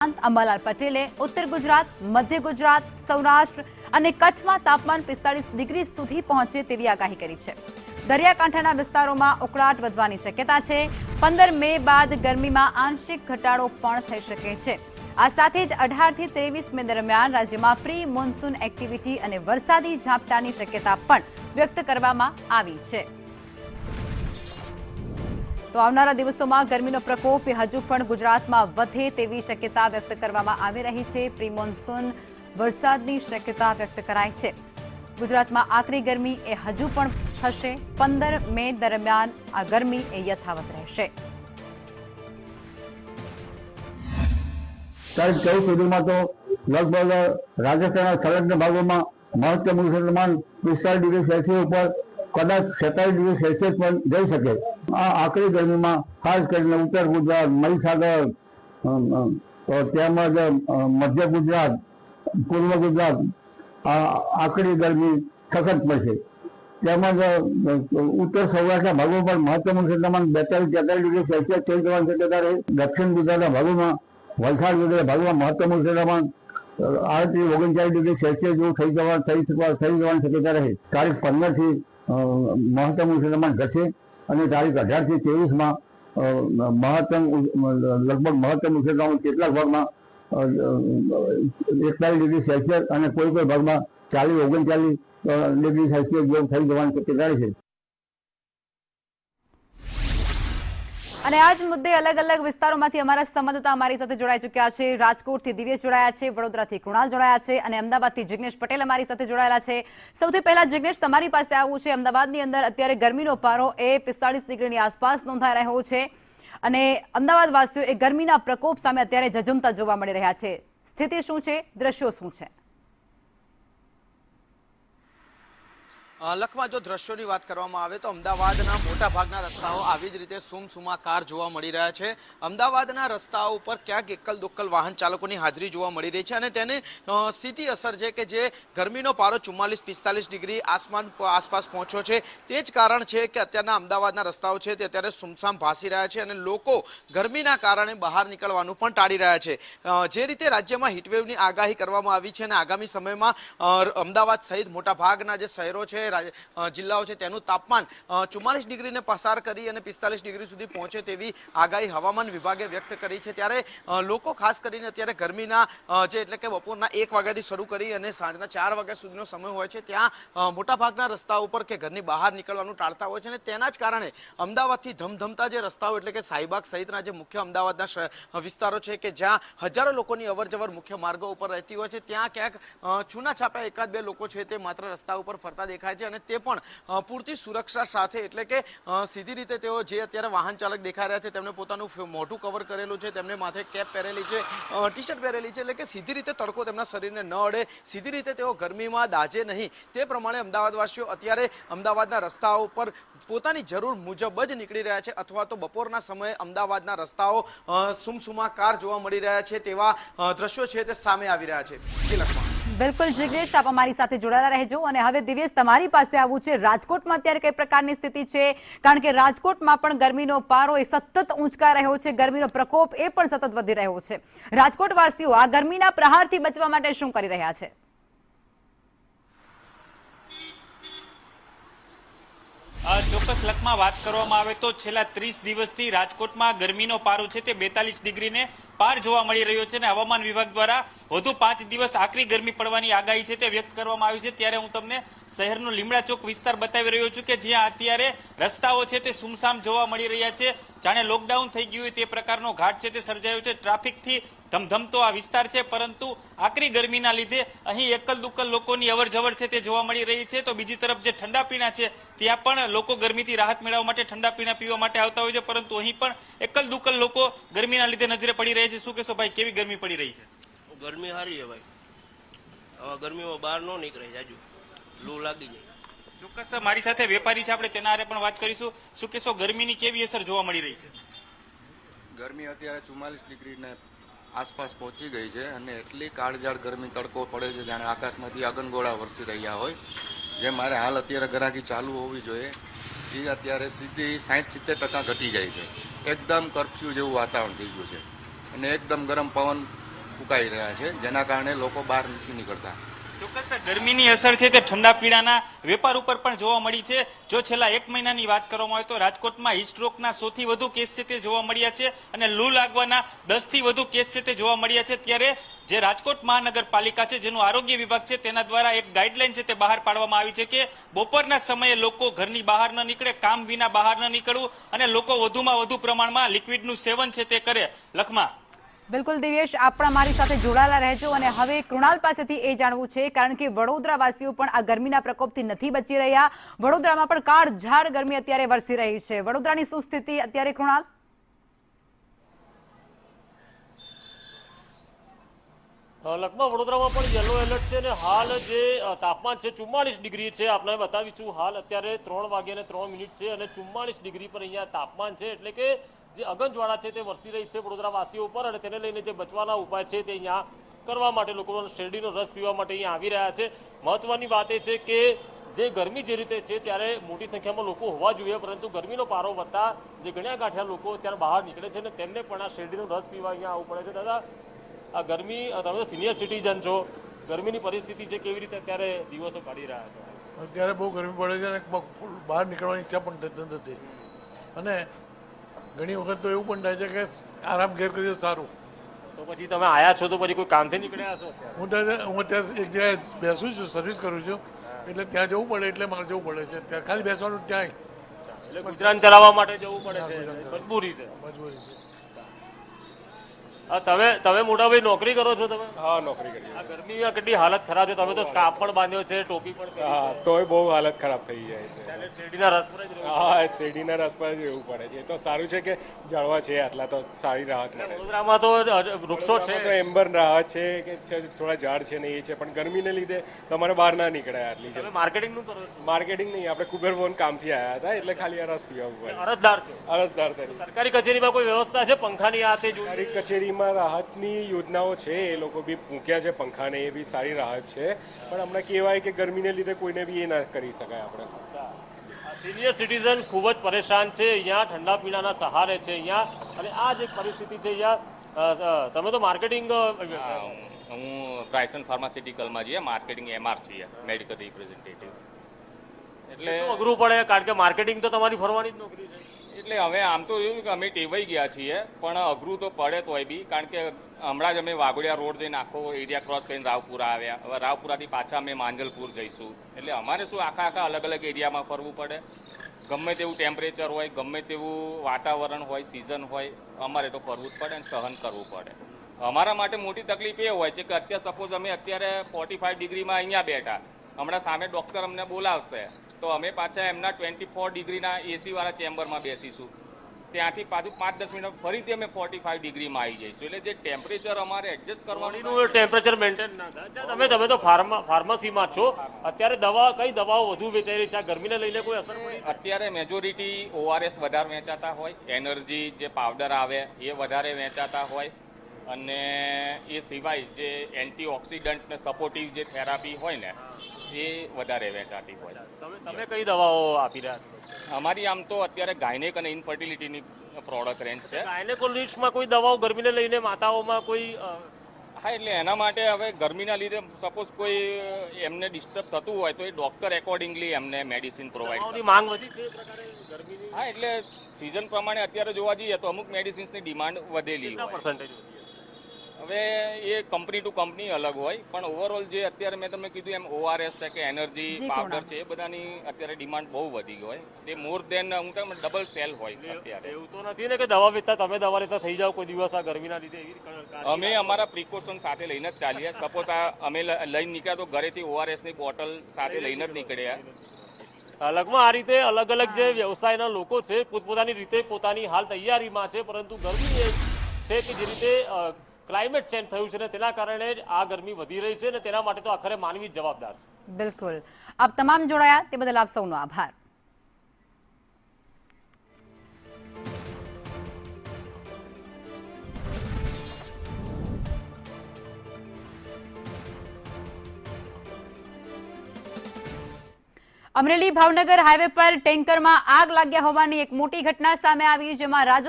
ઉપરાંત અંબાલાલ પટેલે ઉત્તર ગુજરાત, મધ્ય ગુજરાત, સૌરાષ્ટ્ર અને કચ્છમાં તાપમાન 45 ડિગ્રી સુધી પહોંચે તેવી આગાહી કરી છે। દરિયાકાંઠાના વિસ્તારોમાં ઉકળાટ વધવાની શક્યતા છે। 15 મે બાદ ગરમીમાં આંશિક ઘટાડો પણ થઈ શકે છે। આ સાથે જ 18 થી 23 મે દરમિયાન રાજ્યમાં પ્રી મોન્સૂન એક્ટિવિટી અને વરસાદી ઝાપટાની શક્યતા પણ વ્યક્ત કરવામાં આવી છે। તો આવનારા દિવસોમાં ગરમીનો પ્રકોપ હજુ પણ ગુજરાતમાં વધે તેવી શક્યતા વ્યક્ત કરવામાં આવી રહી છે। પ્રી મોન્સૂન વરસાદની શક્યતા વ્યક્ત કરાઈ છે। ગુજરાતમાં આકરી ગરમી એ હજુ પણ થશે। 15 મે દરમિયાન આ ગરમી એ યથાવત રહેશે। તારીખ 14 સુધીમાં તો લગભગ રાજસ્થાનના સંલગ્ન ભાગોમાં મહત્તમ તાપમાન 45 ડિગ્રી સેલ્સિયસ ઉપર કદાચ 47 ડિગ્રી સેલ્સિયસ પણ જઈ શકે। આ આકરી ગરમીમાં ખાસ કરીને ઉત્તર ગુજરાત, મહીસાગર તેમજ મધ્ય ગુજરાત, પૂર્વ ગુજરાત આકરી ગરમી સખત પડશે। તેમજ ઉત્તર સૌરાષ્ટ્રના ભાગોમાં પણ મહત્તમ તાપમાન 42-43 ડિગ્રી સેલ્સિયસ થઈ જવાની શક્યતા રહે। દક્ષિણ ગુજરાતના ભાગોમાં, વલસાડ જિલ્લાના ભાગોમાં મહત્તમ તાપમાન 38-39 ડિગ્રી સેલ્સિયસ જેવું થઈ જવાની શક્યતા રહે। તારીખ 15 થી મહત્તમ તાપમાન ઘટશે અને તારીખ 18 થી 23 લગભગ મહત્તમ તાપમાન કેટલાક ભાગમાં 41 ડિગ્રી સેલ્સિયસ અને કોઈ ભાગમાં 40-39 ડિગ્રી સેલ્સિયસ જેવું થઈ જવાની શક્યતા છે। અને આ જ મુદ્દે અલગ અલગ વિસ્તારોમાંથી અમારા સંવાદદાતા અમારી સાથે જોડાઈ ચૂક્યા છે। રાજકોટથી દિવ્યેશ જોડાયા છે, વડોદરાથી કૃણાલ જોડાયા છે અને અમદાવાદથી જિગ્નેશ પટેલ અમારી સાથે જોડાયેલા છે। સૌથી પહેલા જિગ્નેશ, તમારી પાસે આવવું છે। અમદાવાદની અંદર અત્યારે ગરમીનો પારો એ 45 ડિગ્રીની આસપાસ નોંધાઈ રહ્યો છે અને અમદાવાદ વાસીઓ એ ગરમીના પ્રકોપ સામે અત્યારે ઝઝુમતા જોવા મળી રહ્યા છે। સ્થિતિ શું છે, દ્રશ્યો શું છે? લખમાં જો દ્રશ્યોની વાત કરવામાં આવે તો અમદાવાદના મોટા ભાગના રસ્તાઓ આવી જ રીતે સુમસુમાકાર જોવા મળી રહ્યા છે। અમદાવાદના રસ્તાઓ ઉપર ક્યાંક એકલ દોકલ વાહન ચાલકોની હાજરી જોવા મળી રહી છે અને તેની સીધી અસર છે કે જે ગરમીનો પારો 44-45 ડિગ્રી આસપાસ પહોંચ્યો છે। તે જ કારણ છે કે અત્યારના અમદાવાદના રસ્તાઓ છે તે અત્યારે સુમસામ ભાસી રહ્યા છે અને લોકો ગરમીના કારણે બહાર નીકળવાનું પણ ટાળી રહ્યા છે। જે રીતે રાજ્યમાં હીટવેવની આગાહી કરવામાં આવી છે અને આગામી સમયમાં અમદાવાદ સહિત મોટા ભાગના જે શહેરો છે, જિલ્લાઓ છે, તેનું તાપમાન 44 ડિગ્રીને પસાર કરી અને 45 ડિગ્રી સુધી પહોંચે તેવી આગાહી હવામાન વિભાગે વ્યક્ત કરી છે। ત્યારે લોકો ખાસ કરીને અત્યારે ગરમીના જે એટલે કે બપોરના 1 વાગ્યાથી શરૂ કરી અને સાંજના 4 વાગ્યા સુધીનો સમય હોય છે ત્યાં મોટાભાગના રસ્તાઓ ઉપર કે ઘરની બહાર નીકળવાનું ટાળતા હોય છે અને તેના જ કારણે અમદાવાદથી ધમધમતા જે રસ્તાઓ એટલે કે શાહીબાગ સહિતના જે મુખ્ય અમદાવાદના વિસ્તારો છે કે જ્યાં હજારો લોકોની અવરજવર મુખ્ય માર્ગો ઉપર રહેતી હોય છે ત્યાં ક્યાંક છૂનાછાપા એકાદ બે લોકો છે તે માત્ર રસ્તા ઉપર ફરતા દેખાય છે અને તે પણ પૂરતી સુરક્ષા સાથે એટલે કે સીધી રીતે તેઓ જે અત્યારે વાહન ચાલક દેખાઈ રહ્યા છે તેમને પોતાનું મોઢું કવર કરેલું છે, તેમને માથે કેપ પહેરેલી છે, ટી-શર્ટ પહેરેલી છે, એટલે કે સીધી રીતે તડકો તેમના શરીરને ન અડે, સીધી રીતે તેઓ ગરમીમાં દાઝે નહીં તે પ્રમાણે અમદાવાદવાસીઓ અત્યારે અમદાવાદના રસ્તાઓ પર પોતાની જરૂર મુજબ જ નીકળી રહ્યા છે અથવા તો બપોરના સમયે અમદાવાદના રસ્તાઓ સુમસુમાકાર જોવા મળી રહ્યા છે તેવા દ્રશ્યો છે તે સામે આવી રહ્યા છે। બિલકુલ જિગ્નેશ, આપ અમારી સાથે જોડાયેલા રહેજો અને હવે દિવ્યેશ તમારી પાસે આવવું છે। રાજકોટમાં અત્યારે કઈ પ્રકારની સ્થિતિ છે? કારણ કે રાજકોટમાં પણ ગરમીનો પારો એ સતત ઊંચકા રહ્યો છે, ગરમીનો પ્રકોપ એ પણ સતત વધી રહ્યો છે। રાજકોટ વાસીઓ આ ગરમીના પ્રહારથી બચવા માટે શું કરી રહ્યા છે? ચોક્કસ લખમાં વાત કરવામાં આવે તો છેલ્લા 30 દિવસથી રાજકોટમાં ગરમીનો પારો છે તે 42 ડિગ્રીને પાર જોવા મળી રહ્યો છે અને હવામાન વિભાગ દ્વારા વધુ 5 દિવસ આકરી ગરમી પડવાની આગાહી છે તે વ્યક્ત કરવામાં આવી છે। ત્યારે હું તમને શહેરનો લીમડા ચોક વિસ્તાર બતાવી રહ્યો છું કે જ્યાં અત્યારે રસ્તાઓ છે તે સુમસામ જોવા મળી રહ્યા છે, જાણે લોકડાઉન થઈ ગયું હોય તે પ્રકારનો ઘાટ છે તે સર્જાયો છે। ટ્રાફિકથી ધમધમતો આ વિસ્તાર છે પરંતુ આકરી ગરમીના લીધે અહીં એકલ દુકલ લોકોની અવરજવર છે તે જોવા મળી રહી છે। તો બીજી તરફ જે ઠંડા પીણા છે ત્યાં પણ લોકો ગરમીથી રાહત મેળવવા માટે ઠંડા પીણા પીવા માટે આવતા હોય છે પરંતુ અહીં પણ એકલ દુકલ લોકો ગરમીના લીધે નજરે પડી રહ્યા છે। શું કહેશો ભાઈ, કેવી ગરમી પડી રહી છે? ગરમી સારી છે ભાઈ, હવે ગરમીમાં બહાર ન નીકળે, જાજુ લૂ લાગી જાય। ચોક્કસ મારી સાથે વેપારી છે, આપણે તેના હારે પણ વાત કરીશું। શું કહેશો, ગરમીની કેવી અસર જોવા મળી રહી છે? ગરમી અત્યારે 44 ડિગ્રીને આસપાસ પહોંચી ગઈ છે અને એટલી કાળઝાળ ગરમી તડકો પડે છે જાણે આકાશમાંથી અગનગોળા વરસી રહ્યા હોય। જે મારે હાલ અત્યારે ગરાકી ચાલુ હોવી જોઈએ એ અત્યારે સીધી 60-70% ઘટી જાય છે। એકદમ કર્ફ્યુ જેવું વાતાવરણ થઈ ગયું છે અને એકદમ ગરમ પવન ફૂંકાઈ રહ્યા છે, જેના કારણે લોકો બહાર નથી નીકળતા. ચોક્કસ ગરમીની અસર છે તે ઠંડા પીણાના વેપાર ઉપર પણ જોવા મળી છે. જો છેલ્લા 1 મહિનાની વાત કરવામાં આવે તો રાજકોટમાં હીટસ્ટ્રોકના 100 થી વધુ કેસ છે તે જોવા મળ્યા છે અને લૂ લાગવાના 10 થી વધુ કેસ છે તે જોવા મળ્યા છે. ત્યારે જે રાજકોટ મહાનગરપાલિકા છે, જેનું આરોગ્ય વિભાગ છે, તેના દ્વારા એક ગાઈડલાઈન છે તે બહાર પાડવામાં આવી છે કે બપોરના સમયે લોકો ઘરની બહાર ન નીકળે, કામ વિના બહાર ન નીકળવું અને લોકો વધુમાં વધુ પ્રમાણમાં લિક્વિડનું સેવન છે તે કરે. લખમાં બિલકુલ દિવ્યેશ, આપણા મારી સાથે જોડાયેલા રહેજો. અને હવે કૃણાલ પાસેથી એ જાણવું છે, કારણ કે વડોદરાવાસીઓ પણ આ ગરમીના પ્રકોપથી નથી બચી રહ્યા. વડોદરામાં પણ કાળઝાળ ગરમી અત્યારે વરસી રહી છે. વડોદરાની શું સ્થિતિ અત્યારે, કૃણાલ? લખમાં વડોદરામાં પણ યલો એલર્ટ છે અને હાલ જે તાપમાન છે 44 ડિગ્રી છે. આપણે બતાવીશું હાલ અત્યારે 3:03 છે અને 44 ડિગ્રી પર અહીંયા તાપમાન છે. એટલે કે જે અગનજ્વાળા છે તે વરસી રહી છે વડોદરાવાસીઓ ઉપર અને તેને લઈને જે બચવાના ઉપાય છે તે અહીંયા કરવા માટે લોકો શેરડીનો રસ પીવા માટે અહીંયા આવી રહ્યા છે. મહત્વની વાત એ છે કે જે ગરમી જે રીતે છે ત્યારે મોટી સંખ્યામાં લોકો હોવા જોઈએ, પરંતુ ગરમીનો પારો વધતા જે ગણ્યા ગાંઠ્યા લોકો અત્યારે બહાર નીકળે છે અને તેમને પણ આ શેરડીનો રસ પીવા અહીંયા આવવું પડે છે. દાદા, આ ગરમી, તમે તો સિનિયર સિટીઝન છો, ગરમીની પરિસ્થિતિ છે, કેવી રીતે અત્યારે દિવસો કાઢી રહ્યા છો? અત્યારે બહુ ગરમી પડે છે અને બહાર નીકળવાની ઈચ્છા પણ થતી નથી અને ઘણી વખત તો એવું પણ થાય છે કે આરામ ઘેર કરીએ સારું. તો પછી તમે આયા છો તો પછી કોઈ કામથી નીકળ્યા છો? હું અત્યારે એક જગ્યાએ બેસું છું, સર્વિસ કરું છું, એટલે ત્યાં જવું પડે એટલે મારે જવું પડે છે. ત્યાં ખાલી બેસવાનું ત્યાં એટલે ગુજરાન ચલાવવા માટે જવું પડે છે, મજબૂરી છે. મજબૂરી છે. તમે મોટાભાઈ નોકરી કરો છો? તમે? હા, નોકરી કરીએ. આ ગરમીમાં કેટલી હાલત ખરાબ છે. તમે તો સ્કાર્ફ પણ બાંધ્યો છે, ટોપી પણ પહેરી હા, તોય બહુ હાલત ખરાબ થઈ જાય છે. છે. એટલે શેરડીના રસ પર જ રહેવું હા, શેરડીના રસ પર જ રહેવું પડે છે. એ તો સારું છે કે ઝાડવા છે, આટલા તો સારી રાહત પડે. મળે. વડોદરામાં તો વૃક્ષો છે, તો એમ્બર રાહત છે કે થોડા ઝાડ છે ને એ છે, પણ ગરમીને લીધે તમારે બહાર ના નીકળાય આટલી છે. તમે માર્કેટિંગનું કરો છો? માર્કેટિંગ નહીં, આપણે કુબેરભવન કામથી આવ્યા હતા એટલે ખાલી આ રસ પીવા પડે. અરજદાર છો? અરજદાર તરીકે. સરકારી કચેરીમાં કોઈ વ્યવસ્થા છે પંખાની? આ તે જોઈ સરકારી કચેરીમાં રાહતની યોજનાઓ છે, એ લોકો બી મૂક્યા છે પંખાને, એ બી સારી રાહત છે. પણ હમણાં કહેવાય કે ગરમીને લીધે કોઈને બી એ ના કરી શકાય આપણે. સિનિયર સિટીઝન ખૂબ જ પરેશાન છે, અહીંયા ઠંડા પીણાના સહારે છે અહીંયા. અને આ જે પરિસ્થિતિ છે અહીંયા, તમે તો માર્કેટિંગ? હું બ્રાયસન ફાર્માસ્યુટિકલમાં છીએ, માર્કેટિંગ MR છીએ, મેડિકલ રિપ્રેઝેન્ટેટિવ. એટલે અઘરું પડે, કારણ કે માર્કેટિંગ તો તમારી ફરવાની જ નોકરી છે. એટલે હવે આમ તો એવું કે અમે ટેવાઈ ગયા છીએ, પણ અઘરું તો પડે તોય બી, કારણ કે હમણાં જ અમે વાઘોડિયા રોડ જઈને આખો એરિયા ક્રોસ કરીને રાવપુરા આવ્યા. હવે રાવપુરાથી પાછા અમે માંજલપુર જઈશું. એટલે અમારે શું આખા અલગ અલગ એરિયામાં ફરવું પડે. ગમે તેવું ટેમ્પરેચર હોય, ગમે તેવું વાતાવરણ હોય, સિઝન હોય, અમારે તો ફરવું જ પડે અને સહન કરવું પડે. અમારા માટે મોટી તકલીફ એ હોય છે કે અત્યારે સપોઝ અમે અત્યારે 45 ડિગ્રીમાં અહીંયા બેઠા, હમણાં સામે ડૉક્ટર અમને બોલાવશે તો અમે પાછા એમના 24 ડિગ્રીના એસીવાળા ચેમ્બરમાં બેસીશું. ત્યાંથી પાછું 5-10 મિનિટ ફરીથી અમે 45 ડિગ્રીમાં આવી જઈશું. એટલે જે ટેમ્પરેચર અમારે એડજસ્ટ કરવાનું, ટેમ્પરેચર મેન્ટેન ના થાય. તમે તો ફાર્મસીમાં છો, અત્યારે કઈ દવાઓ વધુ વેચાઈ રહી છે? આ ગરમીને લઈને કોઈ અસર પડી? અત્યારે મેજોરિટી ORS વધારે વેચાતા હોય, એનર્જી જે પાવડર આવે એ વધારે વેચાતા હોય, અને એ સિવાય જે એન્ટીઓક્સિડન્ટ ને સપોર્ટિવ જે થેરાપી હોય ને એ વધારે વેચાતી હોય. તમે કઈ દવાઓ આપી રહ્યા છો? અમારી આમ તો અત્યારે ગાયનેક અને ઇન્ફર્ટિલિટીની પ્રોડક્ટ રેન્જ છે. ગાયનેકોલોજીસ્ટમાં કોઈ દવાઓ ગરમીને લઈને માતાઓમાં કોઈ? હા, એટલે એના માટે હવે ગરમીના લીધે સપોઝ કોઈ એમને ડિસ્ટર્બ થતું હોય તો એ ડૉક્ટર એકોર્ડિંગલી એમને મેડિસિન પ્રોવાઈડ કરે. માંગ વધી છે એ પ્રકારે ગરમીની? હા, એટલે સિઝન પ્રમાણે અત્યારે જોવા જઈએ તો અમુક મેડિસિન્સની ડિમાન્ડ વધેલી હોય. હવે એ કંપની ટુ કંપની અલગ હોય, પણ ઓવરઓલ જે અત્યારે મેં તમને કીધું એમ ORS છે કે એનર્જી પાવડર છે, એ બધાની અત્યારે ડિમાન્ડ બહુ વધી હોય. તે મોર દેન હું કહું ડબલ સેલ હોય અત્યારે. એવું તો નથી ને કે દવા વેચતા તમે દવા લેતા થઈ જાવ કોઈ દિવસ આ ગરમીના લીધે? અમે અમારા પ્રિકોશન સાથે લઈને જ ચાલીએ. સપોઝ અમે લઈને નીકળ્યા તો ઘરેથી ORSની બોટલ સાથે લઈને જ નીકળ્યા. લગભગ આ રીતે અલગ અલગ જે વ્યવસાયના લોકો છે પોતપોતાની રીતે પોતાની હાલ તૈયારીમાં છે, પરંતુ ગરમી એ છે કે જે રીતે ક્લાઇમેટ ચેન્જ થયું છે ને તેના કારણે જ આ ગરમી વધી રહી છે અને તેના માટે તો આખરે માનવી જવાબદાર છે. બિલકુલ. આપ તમામ જોડાયા તે બદલ આપ સૌનો આભાર. અમરેલી ભાવનગર હાઈવે પર ટેન્કરમાં આગ લાગ્યા હોવાની એક મોટી ઘટના સામે આવી, જેમાં રાજુ